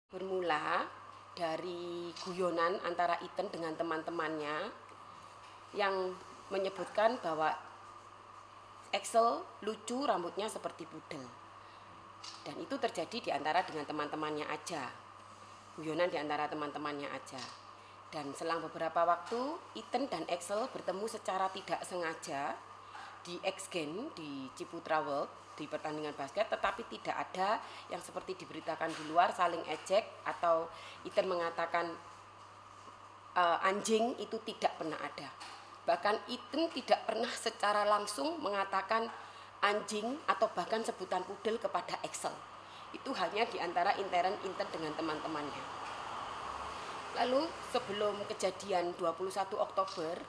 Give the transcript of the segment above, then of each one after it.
Bermula dari guyonan antara Iten dengan teman-temannya yang menyebutkan bahwa Axel lucu, rambutnya seperti pudel. Dan itu terjadi di antara dengan teman-temannya aja. Guyonan di antara teman-temannya aja. Dan selang beberapa waktu, Iten dan Axel bertemu secara tidak sengaja di X Games di Ciputra World, di pertandingan basket, tetapi tidak ada yang seperti diberitakan di luar saling ejek atau Iten mengatakan anjing, itu tidak pernah ada. Bahkan Iten tidak pernah secara langsung mengatakan anjing atau bahkan sebutan pudel kepada Axel. Itu hanya di antara intern Iten dengan teman-temannya. Lalu sebelum kejadian 21 Oktober,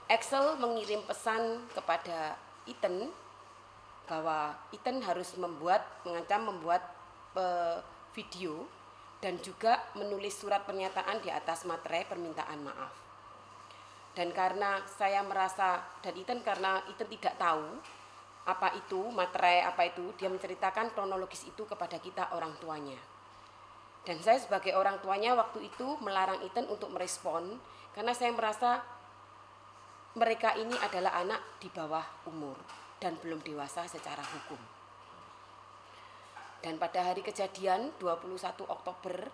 Axel mengirim pesan kepada Iten bahwa Iten harus mengancam membuat video dan juga menulis surat pernyataan di atas materai permintaan maaf. Dan karena saya merasa, dan Iten karena Iten tidak tahu apa itu materai, apa itu, dia menceritakan kronologis itu kepada kita orang tuanya. Dan saya sebagai orang tuanya waktu itu melarang Iten untuk merespon karena saya merasa mereka ini adalah anak di bawah umur dan belum dewasa secara hukum. Dan pada hari kejadian 21 Oktober,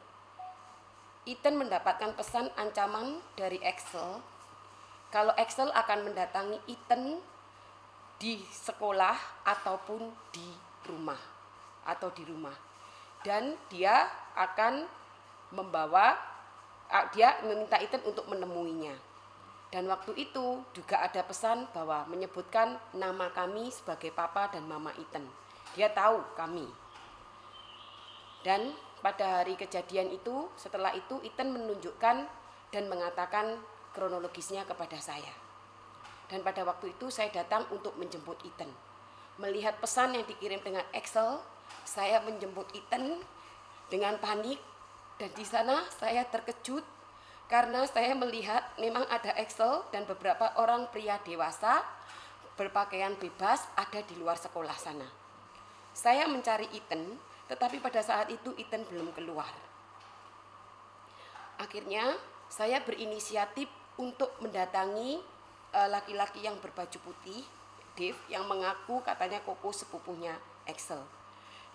Iten mendapatkan pesan ancaman dari Axel kalau Axel akan mendatangi Iten di sekolah ataupun di rumah dan dia akan dia meminta Iten untuk menemuinya. Dan waktu itu juga ada pesan bahwa menyebutkan nama kami sebagai papa dan mama Iten. Dia tahu kami. Dan pada hari kejadian itu, setelah itu Iten menunjukkan dan mengatakan kronologisnya kepada saya. Dan pada waktu itu saya datang untuk menjemput Iten. Melihat pesan yang dikirim dengan Axel, saya menjemput Iten dengan panik, dan di sana saya terkejut karena saya melihat memang ada Axel dan beberapa orang pria dewasa berpakaian bebas ada di luar sekolah sana. Saya mencari Iten, tetapi pada saat itu Iten belum keluar. Akhirnya saya berinisiatif untuk mendatangi laki-laki yang berbaju putih, Dave, yang mengaku katanya koko sepupunya Axel.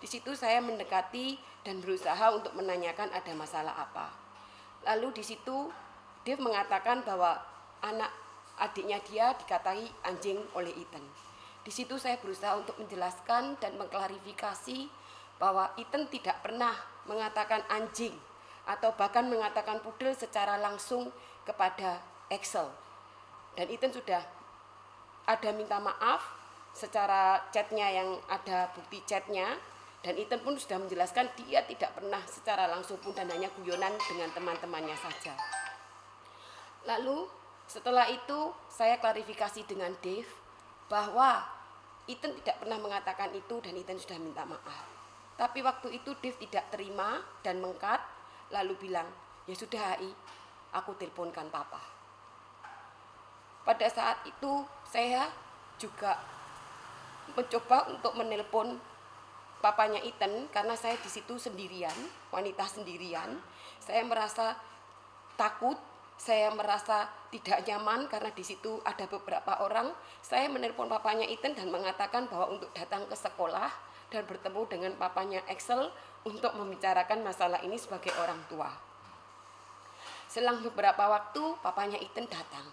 Di situ saya mendekati dan berusaha untuk menanyakan ada masalah apa. Lalu di situ Dave mengatakan bahwa anak adiknya dia dikatai anjing oleh Iten. Di situ saya berusaha untuk menjelaskan dan mengklarifikasi bahwa Iten tidak pernah mengatakan anjing atau bahkan mengatakan pudel secara langsung kepada Axel. Dan Iten sudah ada minta maaf secara chatnya yang ada bukti chatnya. Dan Iten pun sudah menjelaskan dia tidak pernah secara langsung pun dan hanya guyonan dengan teman-temannya saja. Lalu setelah itu saya klarifikasi dengan Dave bahwa Iten tidak pernah mengatakan itu dan Iten sudah minta maaf. Tapi waktu itu Dave tidak terima dan mengkat lalu bilang, ya sudah Ai, aku teleponkan papa. Pada saat itu saya juga mencoba untuk menelpon papanya Iten karena saya di situ sendirian, wanita sendirian. Saya merasa takut, saya merasa tidak nyaman karena di situ ada beberapa orang. Saya menelpon papanya Iten dan mengatakan bahwa untuk datang ke sekolah dan bertemu dengan papanya Axel untuk membicarakan masalah ini sebagai orang tua. Selang beberapa waktu papanya Iten datang.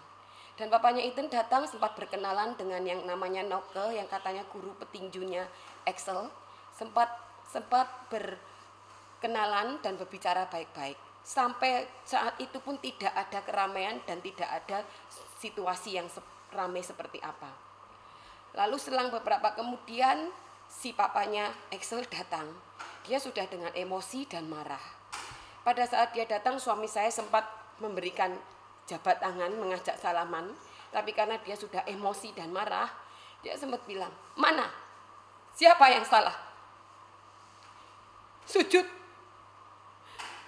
Dan papanya Iten datang sempat berkenalan dengan yang namanya Noke yang katanya guru petinjunya Axel. Sempat berkenalan dan berbicara baik-baik. Sampai saat itu pun tidak ada keramaian dan tidak ada situasi yang ramai seperti apa. Lalu selang beberapa kemudian si papanya Axel datang. Dia sudah dengan emosi dan marah. Pada saat dia datang suami saya sempat memberikan jabat tangan mengajak salaman. Tapi karena dia sudah emosi dan marah, dia sempat bilang, mana? Siapa yang salah? Sujud,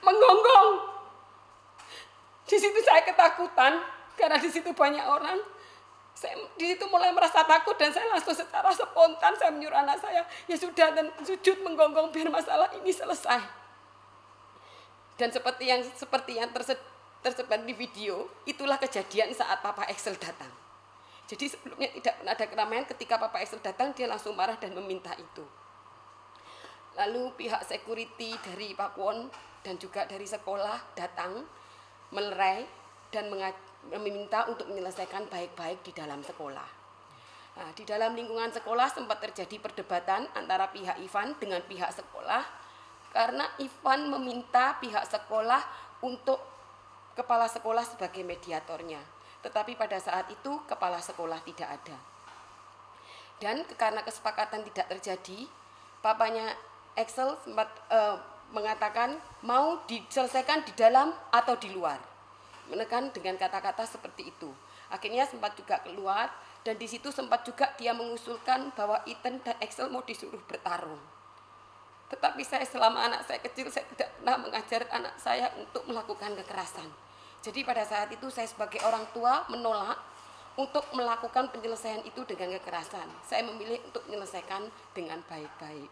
menggonggong. Di situ saya ketakutan karena di situ banyak orang. Saya di situ mulai merasa takut dan saya langsung secara spontan saya menyuruh anak saya, ya sudah dan sujud menggonggong biar masalah ini selesai. Dan seperti yang tersebar di video, itulah kejadian saat Papa Excel datang. Jadi sebelumnya tidak pernah ada keramaian, ketika Papa Excel datang dia langsung marah dan meminta itu. Lalu pihak security dari Pakuwon dan juga dari sekolah datang melerai dan meminta untuk menyelesaikan baik-baik di dalam sekolah. Nah, di dalam lingkungan sekolah sempat terjadi perdebatan antara pihak Ivan dengan pihak sekolah karena Ivan meminta pihak sekolah untuk kepala sekolah sebagai mediatornya. Tetapi pada saat itu kepala sekolah tidak ada. Dan karena kesepakatan tidak terjadi, papanya Excel sempat mengatakan mau diselesaikan di dalam atau di luar. Menekan dengan kata-kata seperti itu. Akhirnya sempat juga keluar dan di situ sempat juga dia mengusulkan bahwa Ethan dan Excel mau disuruh bertarung. Tetapi saya selama anak saya kecil saya tidak pernah mengajar anak saya untuk melakukan kekerasan. Jadi pada saat itu saya sebagai orang tua menolak untuk melakukan penyelesaian itu dengan kekerasan. Saya memilih untuk menyelesaikan dengan baik-baik.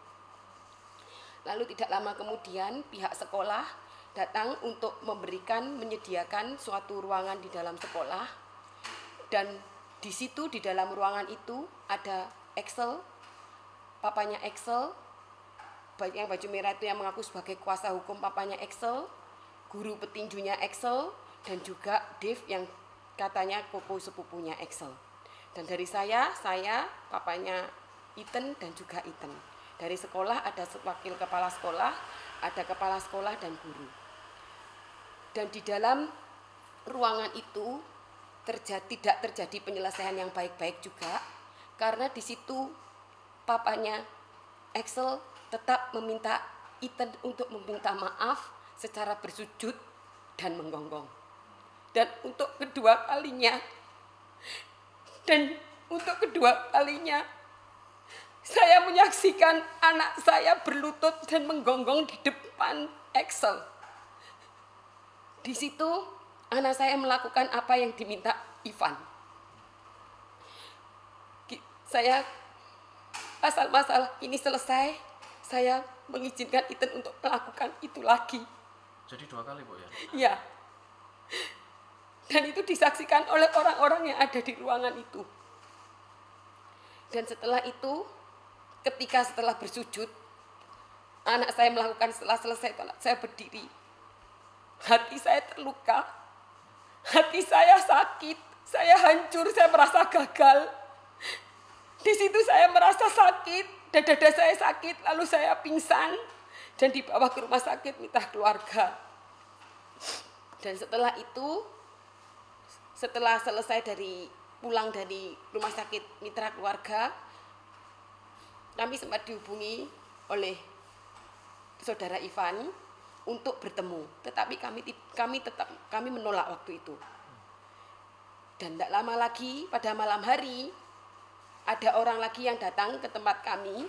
Lalu tidak lama kemudian pihak sekolah datang untuk menyediakan suatu ruangan di dalam sekolah. Dan di situ di dalam ruangan itu ada Excel, papanya Excel, yang baju merah itu yang mengaku sebagai kuasa hukum papanya Excel, guru petinjunya Excel, dan juga Dave yang katanya koko sepupunya Excel. Dan dari saya, papanya Ethan dan juga Ethan. Dari sekolah ada wakil kepala sekolah, ada kepala sekolah dan guru. Dan di dalam ruangan itu tidak terjadi penyelesaian yang baik-baik juga, karena di situ papanya Excel tetap meminta Ethan untuk meminta maaf secara bersujud dan menggonggong. Dan untuk kedua kalinya saya menyaksikan anak saya berlutut dan menggonggong di depan Excel. Di situ anak saya melakukan apa yang diminta Ivan. Saya asal masalah ini selesai, saya mengizinkan Ethan untuk melakukan itu lagi. Jadi 2 kali, Bu, ya? Iya. Dan itu disaksikan oleh orang-orang yang ada di ruangan itu. Dan setelah itu, setelah bersujud, anak saya melakukan setelah selesai, anak saya berdiri. Hati saya terluka, hati saya sakit, saya hancur, saya merasa gagal. Di situ saya merasa sakit, dada saya sakit, lalu saya pingsan dan dibawa ke rumah sakit minta keluarga. Dan setelah itu, setelah selesai pulang dari rumah sakit mitra keluarga, kami sempat dihubungi oleh saudara Ivan untuk bertemu, tetapi kami menolak waktu itu. Dan tidak lama lagi pada malam hari ada orang lagi yang datang ke tempat kami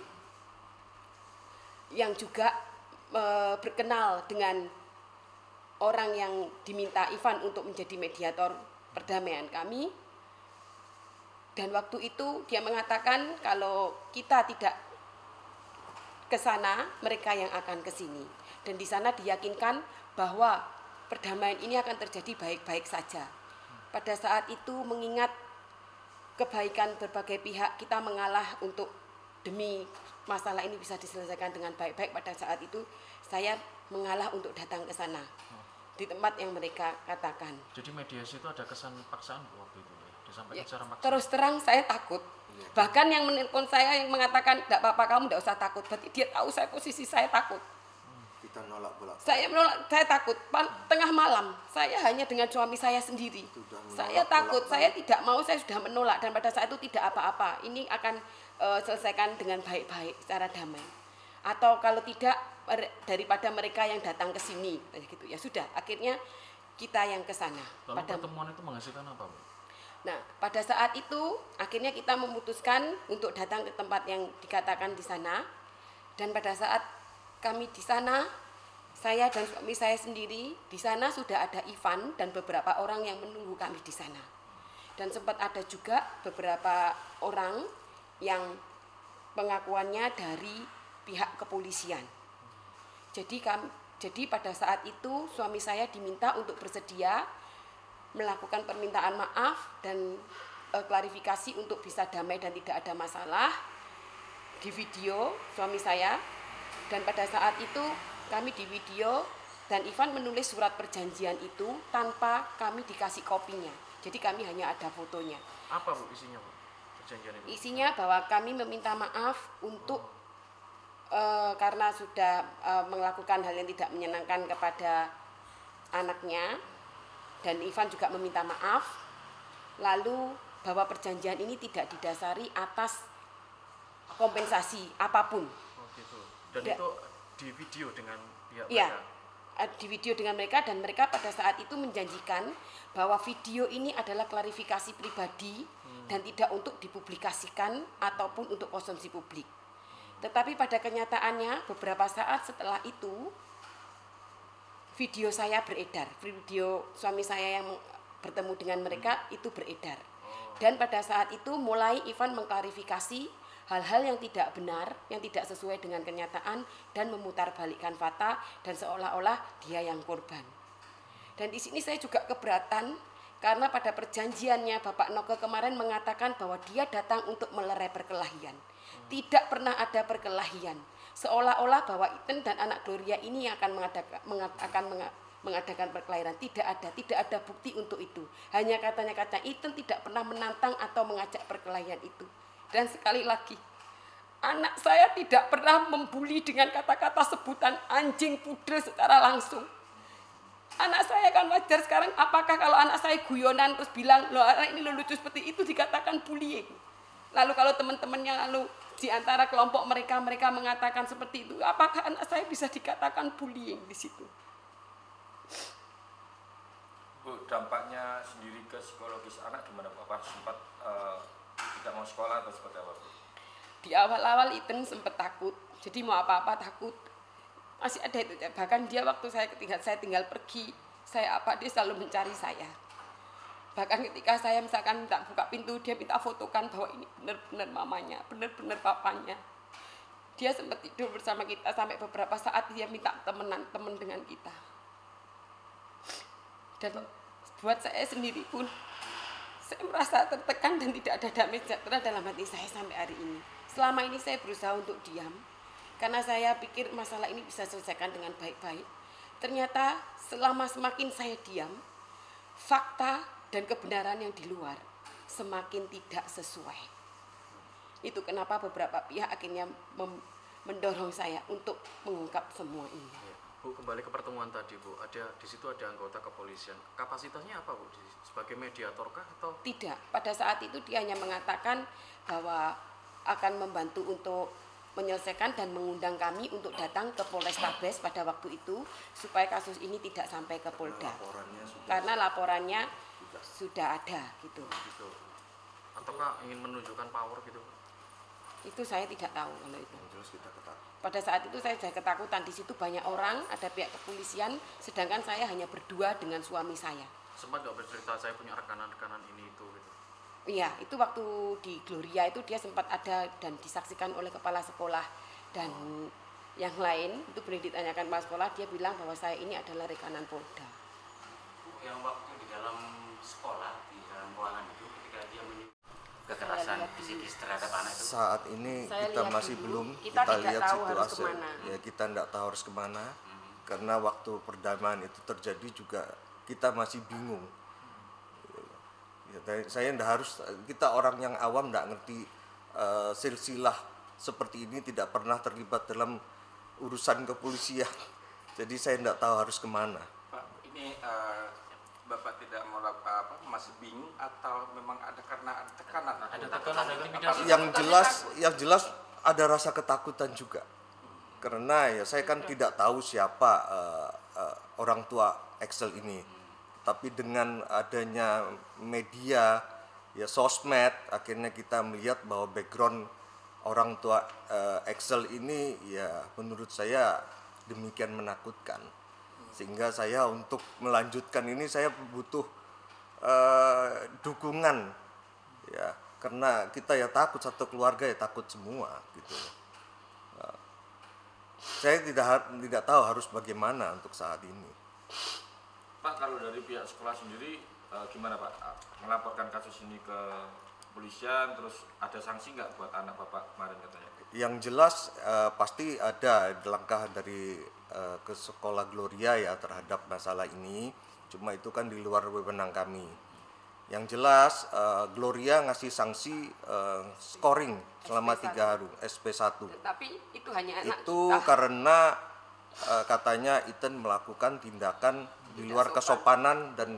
yang juga berkenal dengan orang yang diminta Ivan untuk menjadi mediator perdamaian kami. Dan waktu itu dia mengatakan kalau kita tidak ke sana, mereka yang akan ke sini. Dan di sana diyakinkan bahwa perdamaian ini akan terjadi baik-baik saja. Pada saat itu mengingat kebaikan berbagai pihak, kita mengalah untuk demi masalah ini bisa diselesaikan dengan baik-baik. Pada saat itu saya mengalah untuk datang ke sana di tempat yang mereka katakan. Jadi mediasi itu ada kesan paksaan waktu itu, ya? Disampaikan secara maksa. Terus terang saya takut. Bahkan yang menelpon saya yang mengatakan tidak apa-apa, kamu tidak usah takut. Berarti dia tahu posisi saya takut. Kita nolak bolak. Saya takut. Tengah malam, saya hanya dengan suami saya sendiri. Saya takut, saya tidak mau, saya sudah menolak. Dan pada saat itu tidak apa-apa. Ini akan selesaikan dengan baik-baik secara damai. Atau kalau tidak, daripada mereka yang datang ke sini, gitu ya sudah. Akhirnya kita yang ke sana. Lalu pertemuan itu menghasilkan apa, Bu? Nah, pada saat itu akhirnya kita memutuskan untuk datang ke tempat yang dikatakan di sana. Dan pada saat kami di sana, saya dan suami saya sendiri, di sana sudah ada Ivan dan beberapa orang yang menunggu kami di sana. Dan sempat ada juga beberapa orang yang pengakuannya dari pihak kepolisian. Jadi Jadi pada saat itu suami saya diminta untuk bersedia melakukan permintaan maaf dan klarifikasi untuk bisa damai dan tidak ada masalah di video suami saya. Dan pada saat itu kami di video dan Ivan menulis surat perjanjian itu tanpa kami dikasih kopinya. Jadi kami hanya ada fotonya. Apa Bu isinya Bu? Perjanjian itu? Isinya bahwa kami meminta maaf untuk karena sudah melakukan hal yang tidak menyenangkan kepada anaknya, dan Ivan juga meminta maaf, lalu bahwa perjanjian ini tidak didasari atas kompensasi apapun. Oh gitu. Dan itu di video dengan pihak Iya, mereka? di video dengan mereka, dan mereka pada saat itu menjanjikan bahwa video ini adalah klarifikasi pribadi dan tidak untuk dipublikasikan ataupun untuk konsumsi publik. Tetapi pada kenyataannya beberapa saat setelah itu video saya beredar, video suami saya yang bertemu dengan mereka itu beredar. Dan pada saat itu mulai Ivan mengklarifikasi hal-hal yang tidak benar, yang tidak sesuai dengan kenyataan, dan memutarbalikkan fakta dan seolah-olah dia yang korban. Dan di sini saya juga keberatan karena pada perjanjiannya Bapak Noge kemarin mengatakan bahwa dia datang untuk melerai perkelahian. Tidak pernah ada perkelahian. Seolah-olah bahwa Iten dan anak Gloria ini yang akan mengadakan perkelahian. Tidak ada bukti untuk itu. Hanya katanya Iten tidak pernah menantang atau mengajak perkelahian itu. Dan sekali lagi, anak saya tidak pernah membuli dengan kata-kata sebutan anjing pudel secara langsung. Anak saya kan wajar sekarang, apakah kalau anak saya guyonan terus bilang, loh anak ini lucu seperti itu dikatakan bullying. Lalu kalau teman-temannya lalu di antara kelompok mereka mengatakan seperti itu, apakah anak saya bisa dikatakan bullying di situ? Bu, dampaknya sendiri ke psikologis anak gimana Bu? Apa sempat tidak mau sekolah atau seperti apa Bu? Di awal-awal Iten sempat takut, jadi mau apa-apa takut. Masih ada itu, bahkan dia waktu saya tinggal pergi, dia selalu mencari saya. Bahkan ketika saya misalkan minta buka pintu, dia minta fotokan bahwa ini benar-benar mamanya, benar-benar papanya. Dia sempat tidur bersama kita sampai beberapa saat dia minta temen dengan kita. Dan buat saya sendiri pun, saya merasa tertekan dan tidak ada damai sejahtera dalam hati saya sampai hari ini. Selama ini saya berusaha untuk diam, karena saya pikir masalah ini bisa selesaikan dengan baik-baik. Ternyata selama semakin saya diam, fakta dan kebenaran yang di luar semakin tidak sesuai. Itu kenapa beberapa pihak akhirnya mendorong saya untuk mengungkap semua ini. Bu, kembali ke pertemuan tadi Bu, di situ ada anggota kepolisian. Kapasitasnya apa Bu? Sebagai mediatorkah atau? Tidak, pada saat itu dia hanya mengatakan bahwa akan membantu untuk menyelesaikan dan mengundang kami untuk datang ke Polrestabes pada waktu itu supaya kasus ini tidak sampai ke Polda. Karena laporannya sudah ada gitu. Ataukah ingin menunjukkan power gitu? Itu saya tidak tahu kalau itu. Terus kita ketahui. Pada saat itu saya sudah ketakutan, di situ banyak orang, ada pihak kepolisian, sedangkan saya hanya berdua dengan suami saya. Sempat nggak bercerita saya punya rekanan-rekanan ini itu gitu? Iya, itu waktu di Gloria itu dia sempat ada dan disaksikan oleh kepala sekolah dan yang lain, itu boleh ditanyakan kepala sekolah, dia bilang bahwa saya ini adalah rekanan Polda. Yang waktu di dalam sekolah, di dalam ruangan itu ketika dia kekerasan psikis terhadap anak itu? Saat ini Saya kita lihat masih dulu, belum kita tidak lihat tahu harus situasi. kemana. Ya kita tidak tahu harus kemana karena waktu perdamaian itu terjadi juga kita masih bingung. Ya, saya tidak harus, kita orang yang awam tidak ngerti silsilah seperti ini, tidak pernah terlibat dalam urusan kepolisian. Jadi saya tidak tahu harus kemana. Pak, ini Bapak tidak mau masih bingung atau memang ada karena ada tekanan? Ada tekanan, ada intimidasi. Yang jelas ada rasa ketakutan juga. Karena ya saya kan tidak tahu siapa orang tua Excel ini. Tapi dengan adanya media, ya sosmed, akhirnya kita melihat bahwa background orang tua Excel ini ya menurut saya demikian menakutkan. Sehingga saya untuk melanjutkan ini saya butuh dukungan, ya karena kita ya takut, satu keluarga ya takut semua gitu. saya tidak tahu harus bagaimana untuk saat ini. Pak, kalau dari pihak sekolah sendiri gimana Pak? Melaporkan kasus ini ke polisian, terus ada sanksi nggak buat anak Bapak kemarin katanya? Yang jelas pasti ada langkah dari ke sekolah Gloria ya terhadap masalah ini. Cuma itu kan di luar wewenang kami. Yang jelas Gloria ngasih sanksi scoring selama 3 hari SP1. Tapi itu hanya anak Itu kita. karena katanya Ethan melakukan tindakan di luar kesopanan dan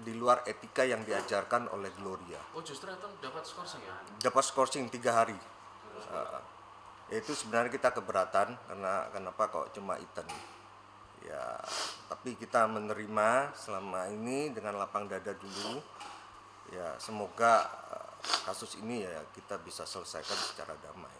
di luar etika yang diajarkan oleh Gloria. Oh justru itu dapat skorsing ya? Dapat skorsing 3 hari. Itu sebenarnya kita keberatan karena kenapa kok cuma Ethan. Ya, tapi kita menerima selama ini dengan lapang dada dulu. Ya, semoga kasus ini ya kita bisa selesaikan secara damai.